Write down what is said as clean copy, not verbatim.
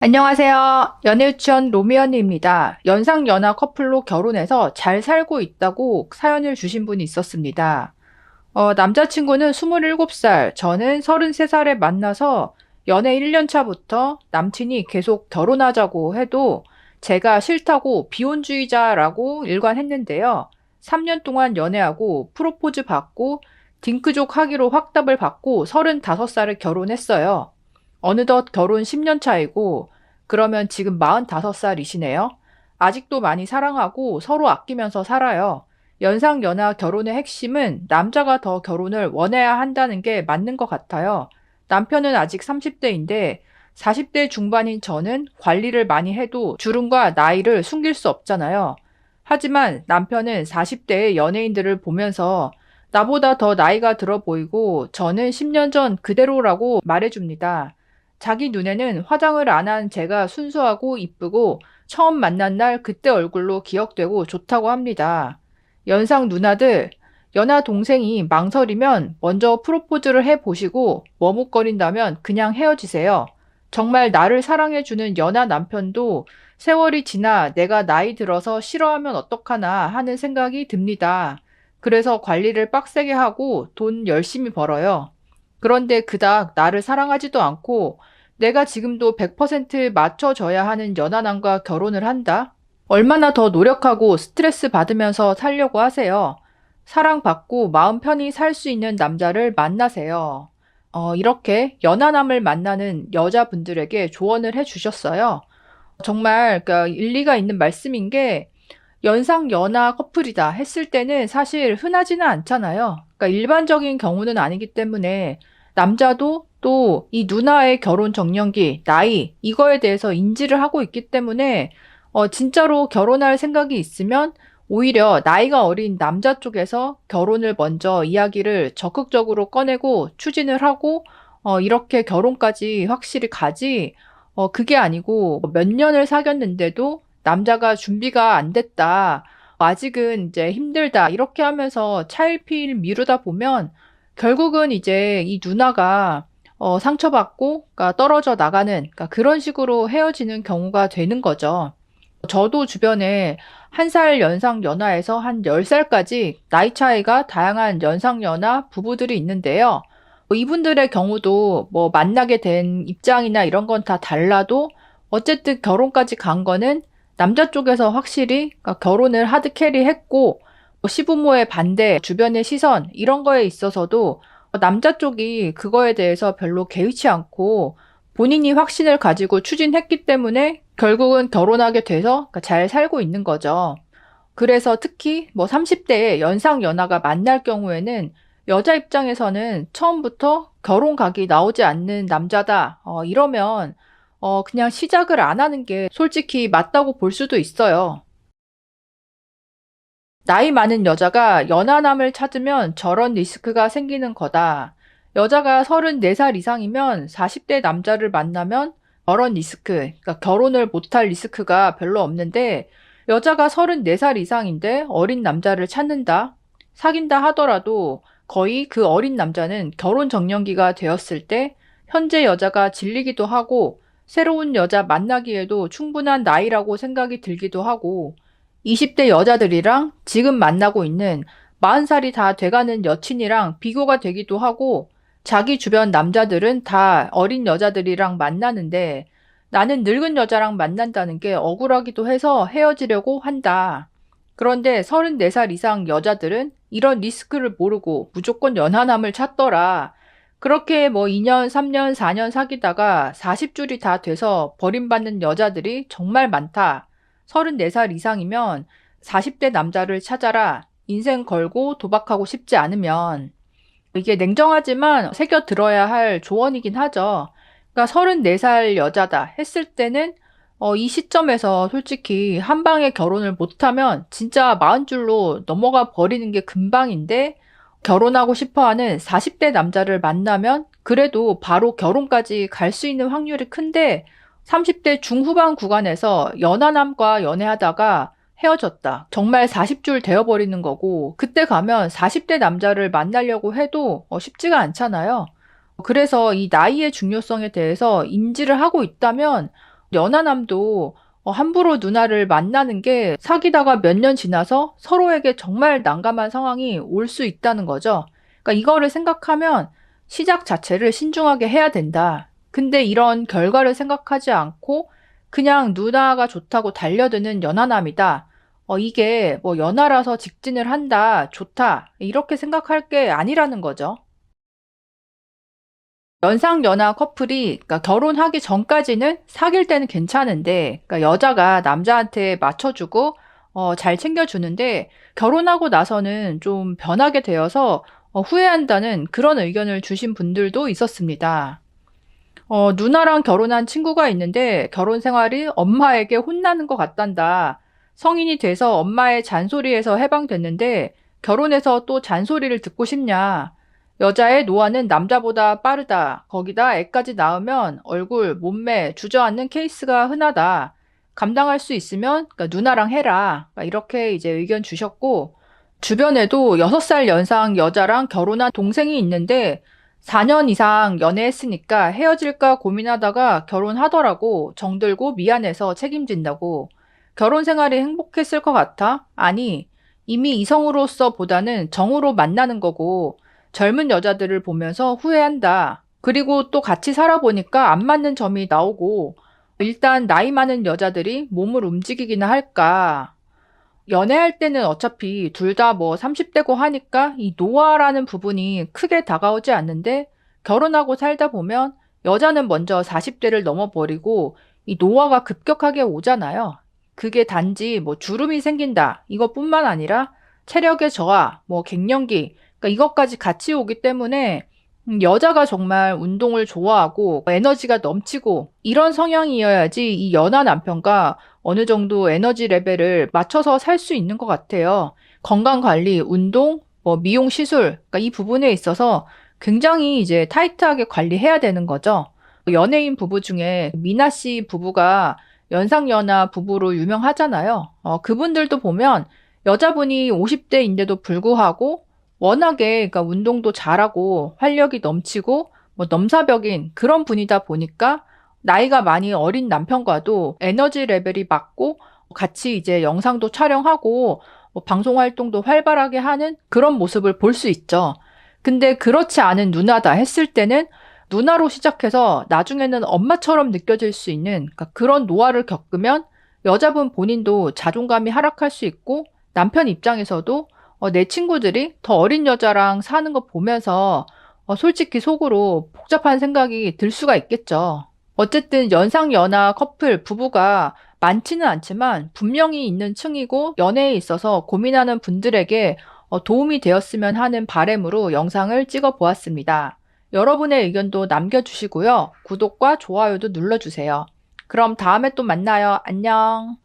안녕하세요. 연애유치원 로미언니입니다. 연상연하 커플로 결혼해서 잘 살고 있다고 사연을 주신 분이 있었습니다. 남자친구는 27살, 저는 33살에 만나서 연애 1년 차부터 남친이 계속 결혼하자고 해도 제가 싫다고 비혼주의자라고 일관했는데요. 3년 동안 연애하고 프로포즈 받고 딩크족 하기로 확답을 받고 35살에 결혼했어요. 어느덧 결혼 10년 차이고 그러면 지금 45살이시네요. 아직도 많이 사랑하고 서로 아끼면서 살아요. 연상연하 결혼의 핵심은 남자가 더 결혼을 원해야 한다는 게 맞는 것 같아요. 남편은 아직 30대인데 40대 중반인 저는 관리를 많이 해도 주름과 나이를 숨길 수 없잖아요. 하지만 남편은 40대의 연예인들을 보면서 나보다 더 나이가 들어 보이고 저는 10년 전 그대로라고 말해줍니다. 자기 눈에는 화장을 안 한 제가 순수하고 이쁘고 처음 만난 날 그때 얼굴로 기억되고 좋다고 합니다. 연상 누나들, 연하 동생이 망설이면 먼저 프로포즈를 해보시고 머뭇거린다면 그냥 헤어지세요. 정말 나를 사랑해주는 연하 남편도 세월이 지나 내가 나이 들어서 싫어하면 어떡하나 하는 생각이 듭니다. 그래서 관리를 빡세게 하고 돈 열심히 벌어요. 그런데 그닥 나를 사랑하지도 않고 내가 지금도 100% 맞춰줘야 하는 연하남과 결혼을 한다? 얼마나 더 노력하고 스트레스 받으면서 살려고 하세요. 사랑받고 마음 편히 살 수 있는 남자를 만나세요. 이렇게 연하남을 만나는 여자분들에게 조언을 해주셨어요. 정말 그러니까 일리가 있는 말씀인 게 연상 연하 커플이다 했을 때는 사실 흔하지는 않잖아요. 그러니까 일반적인 경우는 아니기 때문에 남자도 또 이 누나의 결혼 정년기, 나이 이거에 대해서 인지를 하고 있기 때문에 진짜로 결혼할 생각이 있으면 오히려 나이가 어린 남자 쪽에서 결혼을 먼저 이야기를 적극적으로 꺼내고 추진을 하고 이렇게 결혼까지 확실히 가지 그게 아니고 몇 년을 사귀었는데도 남자가 준비가 안 됐다. 아직은 이제 힘들다. 이렇게 하면서 차일피일 미루다 보면 결국은 이제 이 누나가 상처받고 그러니까 떨어져 나가는 그러니까 그런 식으로 헤어지는 경우가 되는 거죠. 저도 주변에 1살 연상 연하에서 한 10살까지 나이 차이가 다양한 연상 연하 부부들이 있는데요. 이분들의 경우도 뭐 만나게 된 입장이나 이런 건 다 달라도 어쨌든 결혼까지 간 거는 남자 쪽에서 확실히 그러니까 결혼을 하드캐리 했고 시부모의 반대, 주변의 시선 이런 거에 있어서도 남자 쪽이 그거에 대해서 별로 개의치 않고 본인이 확신을 가지고 추진했기 때문에 결국은 결혼하게 돼서 그러니까 잘 살고 있는 거죠. 그래서 특히 뭐 30대에 연상 연하가 만날 경우에는 여자 입장에서는 처음부터 결혼 각이 나오지 않는 남자다. 이러면 그냥 시작을 안 하는 게 솔직히 맞다고 볼 수도 있어요. 나이 많은 여자가 연하남을 찾으면 저런 리스크가 생기는 거다. 여자가 34살 이상이면 40대 남자를 만나면 저런 리스크, 그러니까 결혼을 못할 리스크가 별로 없는데 여자가 34살 이상인데 어린 남자를 찾는다? 사귄다 하더라도 거의 그 어린 남자는 결혼 정년기가 되었을 때 현재 여자가 질리기도 하고 새로운 여자 만나기에도 충분한 나이라고 생각이 들기도 하고 20대 여자들이랑 지금 만나고 있는 40살이 다 돼가는 여친이랑 비교가 되기도 하고 자기 주변 남자들은 다 어린 여자들이랑 만나는데 나는 늙은 여자랑 만난다는 게 억울하기도 해서 헤어지려고 한다. 그런데 34살 이상 여자들은 이런 리스크를 모르고 무조건 연하남을 찾더라. 그렇게 뭐 2년, 3년, 4년 사귀다가 40줄이 다 돼서 버림받는 여자들이 정말 많다. 34살 이상이면 40대 남자를 찾아라. 인생 걸고 도박하고 싶지 않으면. 이게 냉정하지만 새겨 들어야 할 조언이긴 하죠. 그러니까 34살 여자다 했을 때는 이 시점에서 솔직히 한 방에 결혼을 못하면 진짜 40줄로 넘어가 버리는 게 금방인데 결혼하고 싶어하는 40대 남자를 만나면 그래도 바로 결혼까지 갈 수 있는 확률이 큰데 30대 중후반 구간에서 연하남과 연애하다가 헤어졌다. 정말 40줄 되어버리는 거고 그때 가면 40대 남자를 만나려고 해도 쉽지가 않잖아요. 그래서 이 나이의 중요성에 대해서 인지를 하고 있다면 연하남도 함부로 누나를 만나는 게 사귀다가 몇 년 지나서 서로에게 정말 난감한 상황이 올 수 있다는 거죠. 그러니까 이거를 생각하면 시작 자체를 신중하게 해야 된다. 근데 이런 결과를 생각하지 않고 그냥 누나가 좋다고 달려드는 연하남이다. 이게 뭐 연하라서 직진을 한다, 좋다, 이렇게 생각할 게 아니라는 거죠. 연상 연하 커플이 그러니까 결혼하기 전까지는 사귈 때는 괜찮은데 그러니까 여자가 남자한테 맞춰주고 잘 챙겨주는데 결혼하고 나서는 좀 변하게 되어서 후회한다는 그런 의견을 주신 분들도 있었습니다. 누나랑 결혼한 친구가 있는데 결혼 생활이 엄마에게 혼나는 것 같단다. 성인이 돼서 엄마의 잔소리에서 해방됐는데 결혼해서 또 잔소리를 듣고 싶냐. 여자의 노화는 남자보다 빠르다. 거기다 애까지 낳으면 얼굴, 몸매 주저앉는 케이스가 흔하다. 감당할 수 있으면 그러니까 누나랑 해라. 그러니까 이렇게 이제 의견 주셨고 주변에도 6살 연상 여자랑 결혼한 동생이 있는데 4년 이상 연애했으니까 헤어질까 고민하다가 결혼하더라고. 정들고 미안해서 책임진다고. 결혼 생활이 행복했을 것 같아? 아니, 이미 이성으로서 보다는 정으로 만나는 거고, 젊은 여자들을 보면서 후회한다. 그리고 또 같이 살아보니까 안 맞는 점이 나오고, 일단 나이 많은 여자들이 몸을 움직이기나 할까. 연애할 때는 어차피 둘 다 뭐 30대고 하니까 이 노화라는 부분이 크게 다가오지 않는데 결혼하고 살다 보면 여자는 먼저 40대를 넘어버리고 이 노화가 급격하게 오잖아요. 그게 단지 뭐 주름이 생긴다 이것뿐만 아니라 체력의 저하, 뭐 갱년기 그러니까 이것까지 같이 오기 때문에 여자가 정말 운동을 좋아하고 에너지가 넘치고 이런 성향이어야지 이 연하 남편과 어느 정도 에너지 레벨을 맞춰서 살 수 있는 것 같아요. 건강 관리, 운동, 뭐 미용 시술, 그러니까 이 부분에 있어서 굉장히 이제 타이트하게 관리해야 되는 거죠. 연예인 부부 중에 미나 씨 부부가 연상연하 부부로 유명하잖아요. 그분들도 보면 여자분이 50대인데도 불구하고 워낙에 그러니까 운동도 잘하고 활력이 넘치고 뭐 넘사벽인 그런 분이다 보니까 나이가 많이 어린 남편과도 에너지 레벨이 맞고 같이 이제 영상도 촬영하고 뭐 방송 활동도 활발하게 하는 그런 모습을 볼 수 있죠. 근데 그렇지 않은 누나다 했을 때는 누나로 시작해서 나중에는 엄마처럼 느껴질 수 있는 그러니까 그런 노화를 겪으면 여자분 본인도 자존감이 하락할 수 있고 남편 입장에서도 내 친구들이 더 어린 여자랑 사는 거 보면서 솔직히 속으로 복잡한 생각이 들 수가 있겠죠. 어쨌든 연상연하 커플, 부부가 많지는 않지만 분명히 있는 층이고 연애에 있어서 고민하는 분들에게 도움이 되었으면 하는 바람으로 영상을 찍어 보았습니다. 여러분의 의견도 남겨주시고요. 구독과 좋아요도 눌러주세요. 그럼 다음에 또 만나요. 안녕.